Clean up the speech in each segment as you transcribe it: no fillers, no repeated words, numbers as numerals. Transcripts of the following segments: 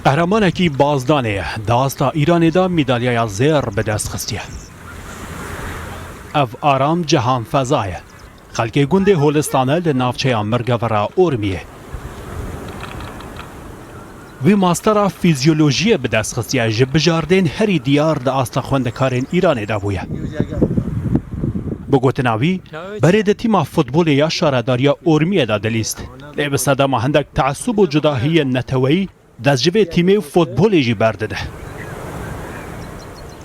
قهرمانکی بازدانه داستا ایرانی دا میدالیا زیر به دست خستیه. اف آرام جهان فضایه. خلک گنده هولستانه لنافچه مرگورا اورمیه. وی ماسترا فیزیولوژی به دست خستیه جب بجاردین هری دیار دا آستا خوندکارین ایرانی دا بویه. بگوتناوی برای تیم فوتبال یا شارداریا اورمیه دا دلیست. لی بسادا ما هندک تعصب و جداهی نتوی دست جوه تیم فوتبالی جی برده ده.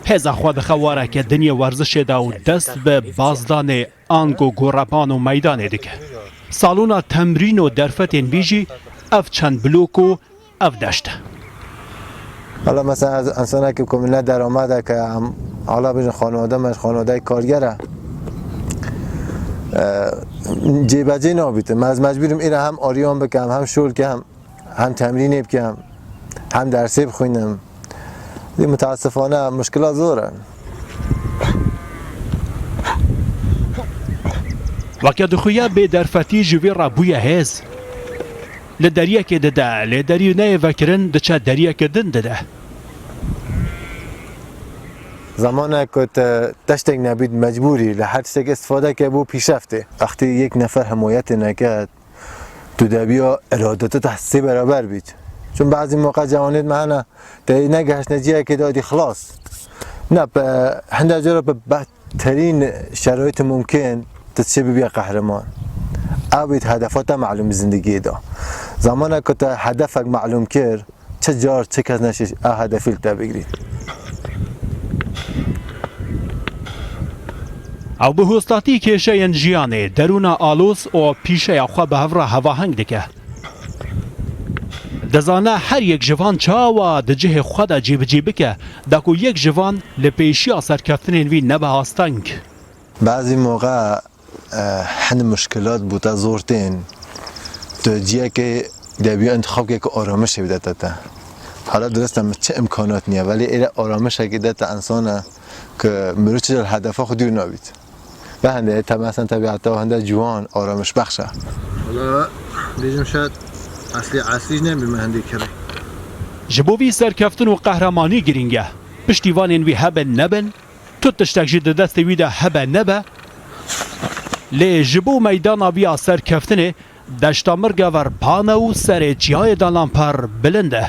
هزا خواد خواره که دنیا ورزش دا و دست به بازدان آنگ و گورپان و میدان دیگه. سالونا تمرین و درفتین بیجی اف چند بلوک و اف دشته. حالا مثلا از انسانه که کاملا درآمده که حالا بجن خانواده کارگره جیبجه نابیته. من از مجبورم ایره هم آریان بکنم، هم شول کنم، هم تمرین بکنم، هم درسی بخونم. متاسفانه مشکلات زوره. وقتی دخویا به درفتی جوی رابوی هز لدریا که دده لدریو نه وکرن دچه دریا که دن دده. زمانه که تشتک نبید مجبوری لحد تشتک استفاده که بو پیشرفته. وقتی یک نفر حمایت نکرد تو دبیا ارادت تا 3 برابر بید. چون بعضی موقع جوانیت معنا تا نگهش نجیه که دادی خلاص. نه به هنده جرا به بدترین شرایط ممکن تتشه بیا قهرمان. اوید هدفات معلوم زندگی دا. زمانه که تا هدفک معلوم کرد چه جار چه کس نشیش هدفیل تا بگیرید. او به هستاتی که شاین جیانه درون آلوس و پیشه خواه به هفره هواهنگ دکه. دزانه هر یک جوان چاوا دجه خود جیب که داکو یک جوان لپیشی آسر کفتنین وی نبه هستنگ. بعضی موقع هن مشکلات بوده زورتین تو جیه که دبیا انتخاب که آرامش بیده تا حالا درستم چه امکانات نیه ولی ایره آرامش که دتا انسانه که مروچ جل هدفه خودی رو نابید و هنده مثلا طبیعتا و هنده جوان آرامش بخشه. حالا بیجم شاید اصلیش نمیم هنده کره جبوی سرکفتن و قهرمانی گرینگه پشتیوانین وی هبن نبن تو تشتک جد دست ویده هبن نبه لی جبو میدان وی سرکفتنه دشتا مرگه ور پانه و سر چیای دالان پر بلنده.